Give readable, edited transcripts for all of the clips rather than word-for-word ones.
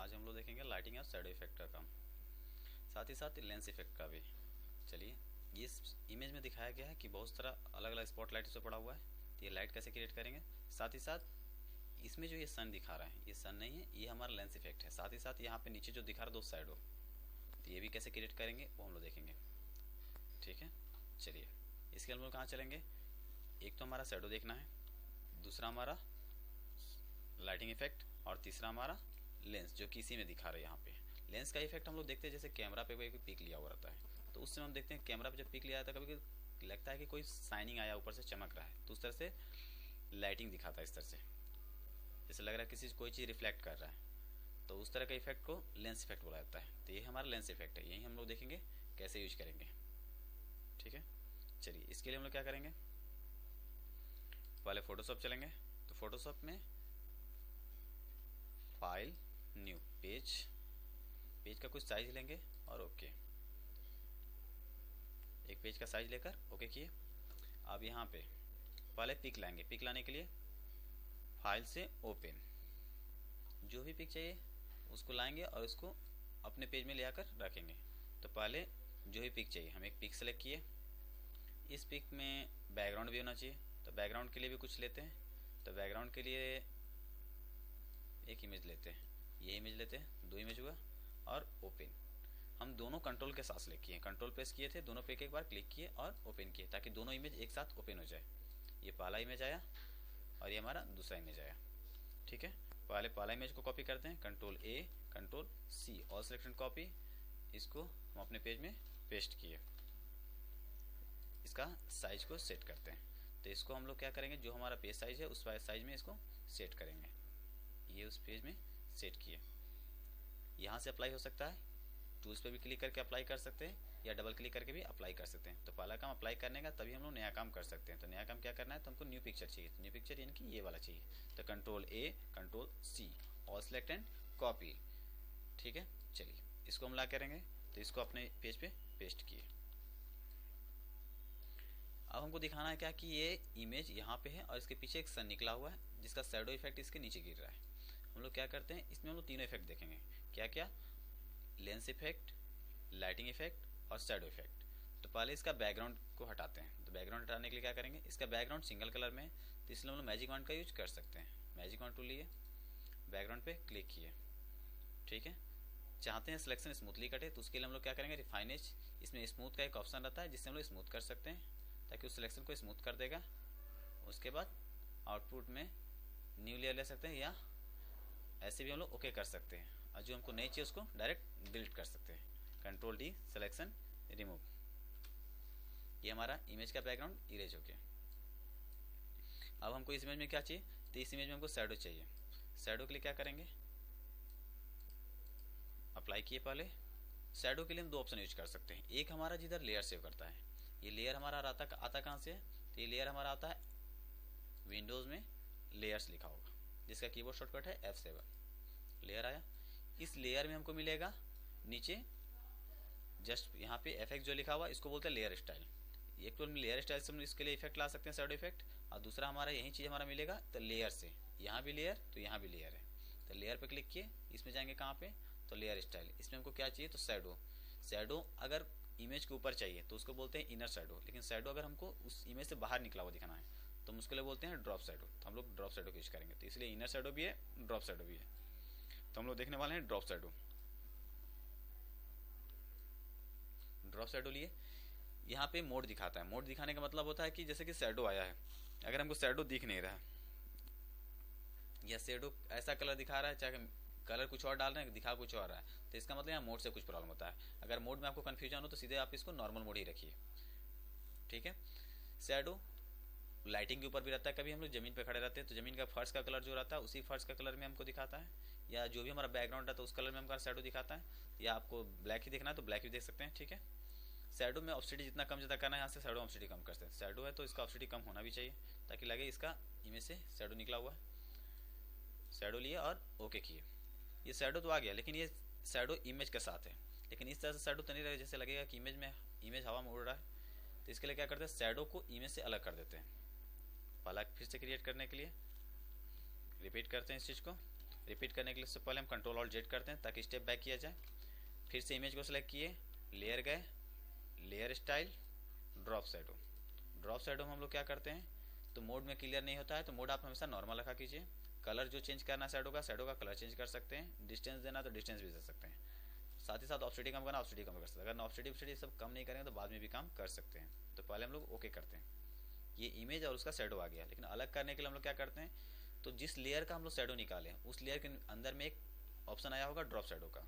आज हम लोग देखेंगे लाइटिंग और शैडो इफेक्ट का काम, साथ ही साथ लेंस इफेक्ट का भी। चलिए, ये इस इमेज में दिखाया गया है कि बहुत सारा अलग अलग स्पॉट लाइट इसमें पड़ा हुआ है। तो ये लाइट कैसे क्रिएट करेंगे, साथ ही साथ इसमें जो ये सन दिखा रहा है ये सन नहीं है, ये हमारा लेंस इफेक्ट है। साथ ही साथ यहाँ पे नीचे जो दिखा रहा है दो शैडो, तो ये भी कैसे क्रिएट करेंगे वो हम लोग देखेंगे। ठीक है, चलिए इसके हम लोग कहाँ चलेंगे। एक तो हमारा शैडो देखना है, दूसरा हमारा लाइटिंग इफेक्ट, और तीसरा हमारा लेंस जो कि इसी में दिखा रहा है। यहाँ पे लेंस का इफेक्ट हम लोग देखते हैं जैसे कैमरा पे कोई पिक लिया हुआ रहता है, तो उस समय हम देखते हैं कैमरा पे जब पिक लिया जाता है कभी लगता है कि कोई शाइनिंग आया ऊपर से चमक रहा है, तो उस तरह से लाइटिंग दिखाता है। इस तरह से जैसे लग रहा है किसी कोई चीज़ रिफ्लेक्ट कर रहा है, तो उस तरह का इफेक्ट को लेंस इफेक्ट बोला जाता है। तो ये हमारा लेंस इफेक्ट है, यही हम लोग देखेंगे कैसे यूज करेंगे। ठीक है, चलिए इसके लिए हम लोग क्या करेंगे, पहले फोटोशॉप चलेंगे। तो फोटोशॉप में फाइल, न्यू पेज, पेज का कुछ साइज लेंगे और ओके, एक पेज का साइज लेकर ओके किए। अब यहाँ पे पहले पिक लाएंगे, पिक लाने के लिए फाइल से ओपन, जो भी पिक चाहिए उसको लाएंगे और उसको अपने पेज में ले आकर रखेंगे। तो पहले जो भी पिक चाहिए हम एक पिक सेलेक्ट किए, इस पिक में बैकग्राउंड भी होना चाहिए, तो बैकग्राउंड के लिए भी कुछ लेते हैं। तो बैकग्राउंड के लिए एक इमेज लेते हैं, ये इमेज लेते हैं, दो इमेज हुआ, और ओपन। हम दोनों कंट्रोल के साथ सेलेक्ट किए, कंट्रोल प्रेस किए थे, दोनों पे एक बार क्लिक किए और ओपन किए ताकि दोनों इमेज एक साथ ओपन हो जाए। ये पहला इमेज आया और ये हमारा दूसरा इमेज आया। ठीक है, पहला इमेज को कॉपी करते हैं, control A control C, all selection copy. इसको हम अपने पेज में पेस्ट किए, इसका साइज को सेट करते हैं। तो इसको हम लोग क्या करेंगे, जो हमारा पेज साइज है उस साइज में इसको सेट करेंगे। ये उस पेज में सेट किए, यहाँ से अप्लाई हो सकता है, टूल्स पे भी क्लिक करके अप्लाई कर सकते हैं या डबल क्लिक करके भी अप्लाई कर सकते हैं। तो पहला काम अप्लाई करने का, तभी हम लोग नया काम कर सकते हैं। तो नया काम क्या करना है, तो हमको न्यू पिक्चर चाहिए, तो न्यू पिक्चर यानी कि ये वाला चाहिए। तो control A control C, all select and copy. ठीक है, चलिए इसको हम ला करेंगे, तो इसको अपने पेज पे पेस्ट किए। अब हमको दिखाना है क्या कि ये इमेज यहाँ पे है और इसके पीछे एक सन निकला हुआ है जिसका शैडो इफेक्ट इसके नीचे गिर रहा है। हम लोग क्या करते हैं, इसमें हम लोग तीनों इफेक्ट देखेंगे। क्या क्या, लेंस इफेक्ट, लाइटिंग इफेक्ट और शैडो इफेक्ट। तो पहले इसका बैकग्राउंड को हटाते हैं। तो बैकग्राउंड हटाने के लिए क्या करेंगे, इसका बैकग्राउंड सिंगल कलर में है, तो इसलिए हम लोग मैजिक वॉन्ड का यूज कर सकते हैं। मैजिक वॉन्ड टूल लिए, बैकग्राउंड पे क्लिक किए। ठीक है, चाहते हैं सिलेक्शन स्मूथली कटे, तो उसके लिए हम लोग क्या करेंगे, रिफाइनेज, इसमें स्मूथ का एक ऑप्शन रहता है जिससे हम लोग स्मूथ कर सकते हैं ताकि उस सिलेक्शन को स्मूथ कर देगा। उसके बाद आउटपुट में न्यू लेयर ले सकते हैं या ऐसे भी हम लोग ओके कर सकते हैं, और जो हमको नहीं चाहिए उसको डायरेक्ट डिलीट कर सकते हैं। Control D, selection, remove. ये हमारा इमेज का बैकग्राउंड इरेज हो गया। अब हमको इस इमेज में क्या चाहिए, तो इस इमेज में हमको शैडो चाहिए। शैडो के लिए क्या करेंगे, अप्लाई किए। पहले शैडो के लिए हम दो ऑप्शन यूज कर सकते हैं। एक हमारा जिधर लेयर सेव करता है, ये लेयर हमारा आता कहाँ से है, तो ये लेयर हमारा आता है विंडोज में लेयर्स लिखा होगा जिसका कीबोर्ड शॉर्टकट है F7। लेयर आया, इस लेयर में हमको मिलेगा नीचे जस्ट यहाँ पे FX जो लिखा हुआ, इसको बोलते हैं लेयर स्टाइल। एक तो लेयर स्टाइल से हम इसके लिए इफेक्ट ला सकते हैं, शैडो इफेक्ट, और दूसरा हमारा यही चीज हमारा मिलेगा तो लेयर से, यहाँ भी लेयर तो यहाँ भी लेयर है। तो लेयर पे क्लिक किए, इसमें जाएंगे कहाँ पे, तो लेयर स्टाइल। इसमें हमको क्या चाहिए, तो शैडो। शैडो अगर इमेज के ऊपर चाहिए तो उसको बोलते हैं इनर शैडो, लेकिन शैडो अगर हमको उस इमेज से बाहर निकला हुआ दिखाना है तो हम उसके लिए बोलते हैं ड्रॉप शैडो। तो हम लोग ड्रॉप शैडो यूज करेंगे, तो इसलिए इनर शैडो भी है, ड्रॉप शैडो भी है। तो हम लोग देखने वाले हैं ड्रॉप शैडो। ड्रॉप शैडो लिए, यहाँ पे मोड दिखाता है। मोड दिखाने का मतलब होता है कि जैसे कि शैडो आया है, अगर हमको शैडो दिख नहीं रहा है या शैडो ऐसा कलर दिखा रहा है, चाहे कलर कुछ और डाल रहे हैं, दिखा कुछ और रहा है, तो इसका मतलब यहाँ मोड से कुछ प्रॉब्लम होता है। अगर मोड में आपको कंफ्यूजन हो तो सीधे आप इसको नॉर्मल मोड ही रखिए। ठीक है, शैडो लाइटिंग के ऊपर भी रहता है। कभी हम लोग जमीन पे खड़े रहते हैं तो जमीन का फर्श का कलर जो रहता है उसी फर्श का कलर में हमको दिखाता है, या जो भी हमारा बैकग्राउंड है तो उस कलर में हमारा शैडो दिखाता है, या आपको ब्लैक ही देखना है तो ब्लैक भी देख सकते हैं। ठीक है, शैडो में ऑब्सिडिटी जितना कम ज्यादा करना है, यहाँ से शैडो ऑब्सिडिटी कम कर सकते हैं। शैडो है तो इसका ऑब्सिडिटी कम होना भी चाहिए ताकि लगे इसका इमेज से शैडो निकला हुआ है। शैडो लिए और ओके किए। ये शैडो तो आ गया, लेकिन ये शैडो इमेज के साथ है, लेकिन इस तरह से शैडो तो नहीं रहेगा जैसे लगेगा कि इमेज हवा में उड़ रहा है। तो इसके लिए क्या करते हैं, शैडो को इमेज से अलग कर देते हैं। पहला फिर से क्रिएट करने के लिए रिपीट करते हैं इस चीज को, रिपीट करने के लिए सबसे पहले हम कंट्रोल ऑल्ट जेड करते हैं ताकि स्टेप बैक किया जाए। फिर से इमेज को सिलेक्ट किए, लेयर गए, layer style, drop shadow. Drop shadow में हम लोग क्या करते हैं, तो मोड में क्लियर नहीं होता है तो मोड आप हमेशा नॉर्मल रखा कीजिए। कलर जो चेंज करना है शैडो का कलर चेंज कर सकते हैं। डिस्टेंस देना तो डिस्टेंस भी दे सकते हैं। साथ ही साथ ऑब्सिडी कम करना, ऑब्सिडी कम कर सकते हैं। अगर ऑब्सिडी सब कम नहीं करेंगे तो बाद में भी काम कर सकते हैं। तो पहले हम लोग ओके करते हैं। ये इमेज और उसका शैडो आ गया। लेकिन अलग करने के लिए हम लोग क्या करते हैं, तो जिस लेयर का हम लोग शैडो निकालें उस लेयर के अंदर में एक ऑप्शन आया होगा ड्रॉप शैडो का।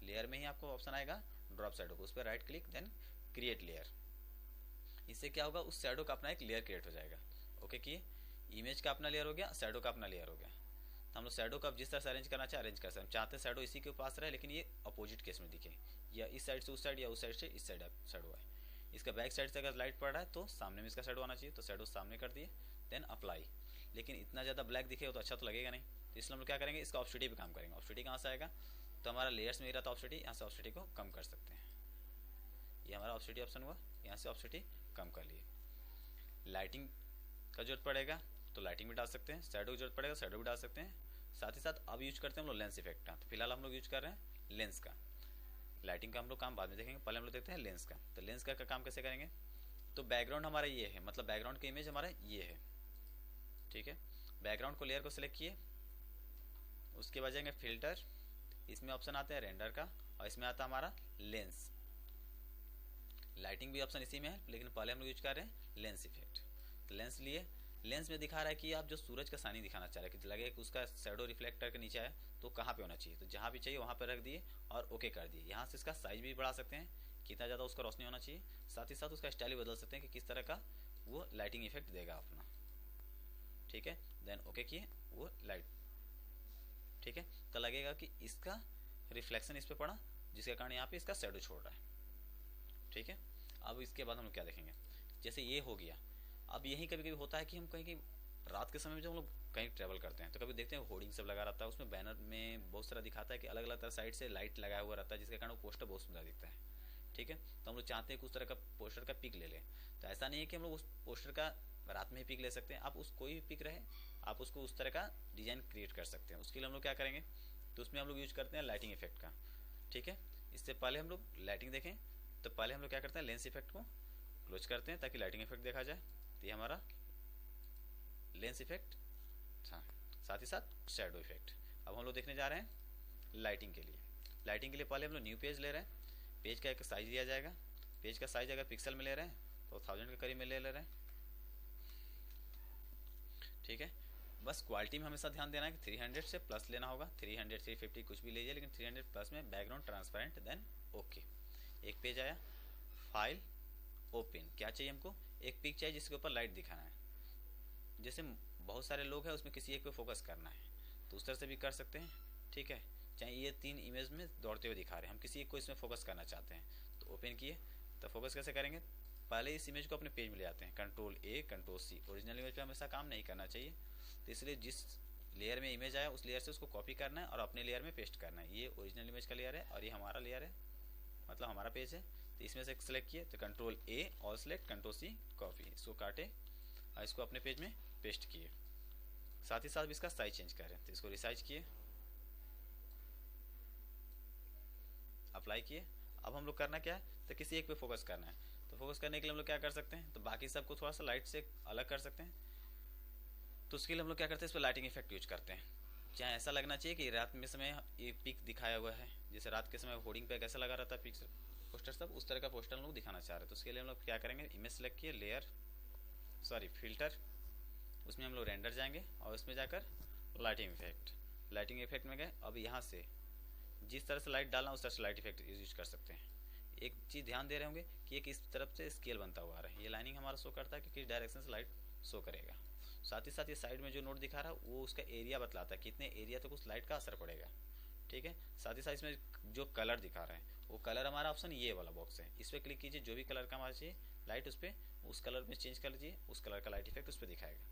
लेयर में ही आपको ऑप्शन आएगा ड्रॉप शैडो को, उस पर right click then create layer. इससे क्या होगा, उस शैडो का अपना एक लेयर क्रिएट हो जाएगा। ओके किए, इमेज का अपना लेयर हो गया, शैडो का अपना लेयर हो गया। तो हम लोग शैडो का जिस तरह से अरेंज करना चाहे अरेंज कर सकते हैं। चाहते हैं शैडो इसी के पास रहे लेकिन ये अपोजिट केस में दिखे, या इस साइड से उस साइड या उस साइड से इस साइड शैडो आए। इसका बैक साइड से अगर लाइट पड़ रहा है तो सामने में इसका शैडो आना चाहिए, तो शैडो सामने कर दिए देन अप्लाई। लेकिन इतना ज़्यादा ब्लैक दिखे तो अच्छा तो लगेगा नहीं, तो इसलिए हम लोग क्या करेंगे, इसका ऑब्सिडी पे काम करेंगे। ऑब्सिडी कहाँ से आएगा, तो हमारा लेयर्स में ही रहता है ऑब्सिडी, यहाँ से ऑब्सिडी को कम कर सकते हैं। ये हमारा ऑब्सिडी ऑप्शन हुआ, यहाँ से ऑब्सिडी कम कर लिए। लाइटिंग का जरूरत पड़ेगा तो लाइटिंग भी डाल सकते हैं, शैडो की जरूरत पड़ेगा शैडो भी डाल सकते हैं। साथ ही साथ अब यूज करते हैं हम लोग लेंस इफेक्ट का। तो फिलहाल हम लोग यूज कर रहे हैं लेंस का। लाइटिंग का हम लोग काम बाद में देखेंगे, पहले हम लोग देखते हैं लेंस का। तो लेंस का काम कैसे करेंगे, तो बैकग्राउंड हमारा ये है, मतलब बैकग्राउंड की इमेज हमारा ये है। ठीक है, बैकग्राउंड को लेयर को सिलेक्ट किए, उसके बाद जाएंगे फिल्टर, इसमें ऑप्शन आता है रेंडर का और इसमें आता है हमारा लेंस। लाइटिंग भी ऑप्शन इसी में है लेकिन पहले हम लोग यूज कर रहे हैं लेंस इफेक्ट। तो लेंस लिए, लेंस में दिखा रहा है कि आप जो सूरज का सानी दिखाना चाह रहे हैं कि लगे कि उसका शैडो रिफ्लेक्टर के नीचे है तो कहाँ पे होना चाहिए, तो जहाँ भी चाहिए वहाँ पे रख दिए और ओके कर दिए। यहाँ से इसका साइज भी बढ़ा सकते हैं, कितना ज़्यादा उसका रोशनी होना चाहिए। साथ ही साथ उसका स्टाइल भी बदल सकते हैं कि किस तरह का वो लाइटिंग इफेक्ट देगा अपना। ठीक है, देन ओके किए वो लाइट। ठीक है, तो लगेगा कि इसका रिफ्लेक्शन इस पर पड़ा जिसके कारण यहाँ पे इसका शैडो छोड़ रहा है। ठीक है, अब इसके बाद हम लोग क्या देखेंगे, जैसे ये हो गया। अब यही कभी कभी होता है कि हम कहीं रात के समय में जब हम लोग कहीं ट्रैवल करते हैं तो कभी देखते हैं होर्डिंग सब लगा रहता है, उसमें बैनर में बहुत सारा दिखाता है कि अलग अलग तरह साइड से लाइट लगाया हुआ रहता है जिसके कारण वो पोस्टर बहुत सुंदर दिखता है। ठीक है, तो हम लोग चाहते हैं कि उस तरह का पोस्टर का पिक ले लें। तो ऐसा नहीं है कि हम लोग उस पोस्टर का रात में ही पिक ले सकते हैं, आप उस कोई भी पिक रहे आप उसको उस तरह का डिजाइन क्रिएट कर सकते हैं। उसके लिए हम लोग क्या करेंगे, तो उसमें हम लोग यूज करते हैं लाइटिंग इफेक्ट का। ठीक है, इससे पहले हम लोग लाइटिंग देखें तो पहले हम लोग क्या करते हैं, लेंस इफेक्ट को क्लोज करते हैं ताकि लाइटिंग इफेक्ट देखा जाए। तो ये हमारा लेंस इफेक्ट, हाँ, साथ ही साथ शैडो इफेक्ट। अब हम लोग देखने जा रहे हैं लाइटिंग के लिए। लाइटिंग के लिए पहले हम लोग न्यू पेज ले रहे हैं। पेज का एक साइज दिया जाएगा, पेज का साइज अगर पिक्सल में ले रहे हैं तो 1000 के करीब में ले रहे हैं। ठीक है, बस क्वालिटी में हमेशा ध्यान देना है कि 300 से प्लस लेना होगा। 300 350 कुछ भी लीजिए लेकिन 300 प्लस में, बैकग्राउंड ट्रांसपेरेंट देन ओके। एक पेज आया, फाइल ओपन, क्या चाहिए हमको, एक पिक चाहिए जिसके ऊपर लाइट दिखाना है। जैसे बहुत सारे लोग हैं उसमें किसी एक पे फोकस करना है तो उस तरह से भी कर सकते हैं। ठीक है, चाहे ये 3 इमेज में दौड़ते हुए दिखा रहे हैं, हम किसी एक को इसमें फोकस करना चाहते हैं तो ओपन किए। तो फोकस कैसे करेंगे, पहले इस इमेज को अपने पेज में ले आते हैं, control A control C. Original image पे हमेशा काम नहीं करना चाहिए, तो इसलिए जिस लेयर में इमेज आया उस लेयर से उसको कॉपी करना है और अपने लेयर में पेस्ट करना है। ये ओरिजिनल इमेज का लेयर है और ये हमारा लेयर है, मतलब हमारा पेज है। तो इसमें से सिलेक्ट किए तो control A all select, control C copy, इसको काटे और इसको अपने पेज में पेस्ट किए। साथ ही साथ भी इसका साइज चेंज करें तो इसको रिसाइज किए, अप्लाई किए। अब हम लोग करना क्या है, तो किसी एक पे फोकस करना है। तो फोकस करने के लिए हम लोग क्या कर सकते हैं, तो बाकी सबको थोड़ा सा लाइट से अलग कर सकते हैं। तो उसके लिए हम लोग क्या करते हैं, इस पर लाइटिंग इफेक्ट यूज करते हैं। चाहे ऐसा लगना चाहिए कि रात में समय ये पिक दिखाया हुआ है, जैसे रात के समय होर्डिंग पे कैसा लगा रहता है पिक्स पोस्टर सब, उस तरह का पोस्टर हम लोग दिखाना चाह रहे हैं। तो उसके लिए हम लोग क्या करेंगे, इमेज सेलेक्ट किए, लेयर फिल्टर, उसमें हम लोग रेंडर जाएंगे और उसमें जाकर लाइटिंग इफेक्ट, लाइटिंग इफेक्ट में गए। अब यहाँ से जिस तरह से लाइट डालना उस तरह से लाइट इफेक्ट यूज कर सकते हैं। एक चीज़ ध्यान दे रहे होंगे कि एक इस तरफ से स्केल बनता हुआ आ रहा है, ये लाइनिंग हमारा शो करता है कि किस डायरेक्शन से लाइट शो करेगा। साथ ही साथ ये साइड में जो नोट दिखा रहा है वो उसका एरिया बतलाता है कितने एरिया तक उस लाइट का असर पड़ेगा। ठीक है, साथ ही साथ इसमें जो कलर दिखा रहा है वो कलर हमारा ऑप्शन ये वाला बॉक्स है, इस पर क्लिक कीजिए, जो भी कलर का हमारा चाहिए लाइट उस पर उस कलर में चेंज कर लीजिए, उस कलर का लाइट इफेक्ट उस पर दिखाएगा।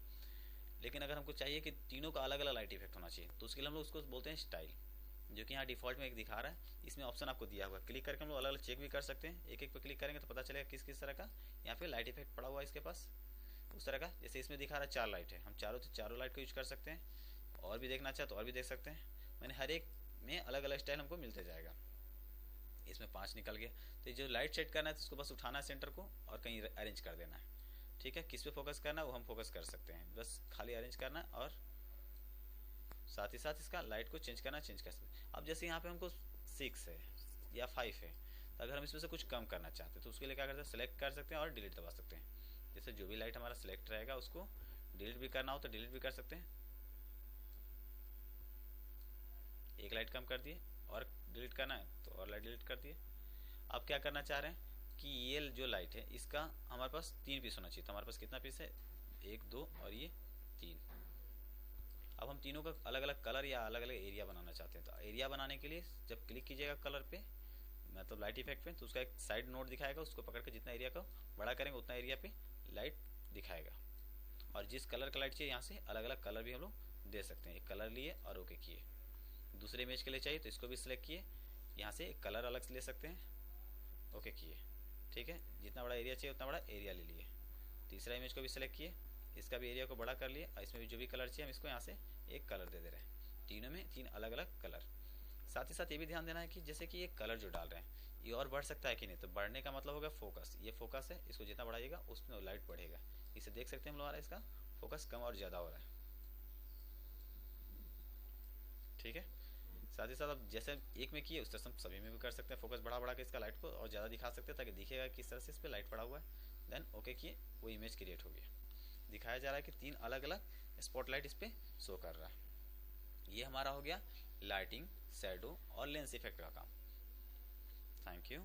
लेकिन अगर हमको चाहिए कि तीनों का अलग अलग लाइट इफेक्ट होना चाहिए तो उसके लिए हम लोग उसको बोलते हैं स्टाइल, जो कि यहाँ डिफॉल्ट में एक दिखा रहा है। इसमें ऑप्शन आपको दिया हुआ है, क्लिक करके हम लोग अलग अलग चेक भी कर सकते हैं। एक एक पे क्लिक करेंगे तो पता चलेगा किस किस तरह का यहाँ पे लाइट इफेक्ट पड़ा हुआ है इसके पास, उस तरह का। जैसे इसमें दिखा रहा है 4 लाइट है, हम चारों लाइट को यूज कर सकते हैं। और भी देखना चाहे तो और भी देख सकते हैं। मैंने हर एक में अलग अलग स्टाइल हमको मिलते जाएगा। इसमें 5 निकल गया, तो जो लाइट सेट करना है तो उसको बस उठाना है सेंटर को और कहीं अरेंज कर देना है। ठीक है, किस पे फोकस करना है वो हम फोकस कर सकते हैं, बस खाली अरेंज करना है और साथ ही साथ इसका लाइट को चेंज करना, चेंज कर सकते हैं। अब जैसे यहाँ पे हमको 6 है या 5 है, तो अगर हम इसमें से कुछ कम करना चाहते हैं तो उसके लिए क्या करते हैं, सेलेक्ट कर सकते हैं और डिलीट दबा सकते हैं। जैसे जो भी लाइट हमारा सिलेक्ट रहेगा उसको डिलीट भी करना हो तो डिलीट भी कर सकते हैं। एक लाइट कम कर दिए और डिलीट करना है तो और लाइट डिलीट कर दिए। अब क्या करना चाह रहे हैं कि ये जो लाइट है इसका हमारे पास 3 पीस होना चाहिए। तो हमारे पास कितना पीस है, 1 2 और ये 3। अब हम तीनों का अलग अलग कलर या अलग अलग एरिया बनाना चाहते हैं। तो एरिया बनाने के लिए जब क्लिक कीजिएगा कलर पे, मतलब लाइट इफेक्ट पे, तो उसका एक साइड नोड दिखाएगा, उसको पकड़ के जितना एरिया को बड़ा करेंगे उतना एरिया पे लाइट दिखाएगा। और जिस कलर का लाइट चाहिए यहाँ से अलग अलग कलर भी हम लोग दे सकते हैं। एक कलर लिए और ओके किए। दूसरे इमेज के लिए चाहिए तो इसको भी सिलेक्ट किए, यहाँ से एक कलर अलग से ले सकते हैं, ओके किए। ठीक है, जितना बड़ा एरिया चाहिए उतना बड़ा एरिया ले लिए। तीसरा इमेज को भी सिलेक्ट किए, इसका भी एरिया को बड़ा कर लिए और इसमें भी जो भी कलर चाहिए हम इसको यहाँ से एक कलर दे रहे हैं। तीनों में 3 अलग अलग कलर। साथ ही साथ ये भी ध्यान देना है कि जैसे कि ये कलर जो डाल रहे हैं ये और बढ़ सकता है कि नहीं, तो बढ़ने का मतलब होगा फोकस। ये फोकस है, इसको जितना बढ़ाइएगा उसमें लाइट बढ़ेगा। इसे देख सकते हैं हम लोग, इसका फोकस कम और ज़्यादा हो रहा है। ठीक है, साथ ही साथ अब जैसे एक में किए उस तरह हम सभी में भी कर सकते हैं। फोकस बढ़ा बढ़ा के इसका लाइट को और ज़्यादा दिखा सकते हैं ताकि दिखेगा किस तरह से इस पर लाइट पड़ा हुआ है। देन ओके किए, वो इमेज क्रिएट हो गया। दिखाया जा रहा है कि 3 अलग अलग स्पॉटलाइट इस पर शो कर रहा है। ये हमारा हो गया लाइटिंग, शैडो और लेंस इफेक्ट का काम। Thank you.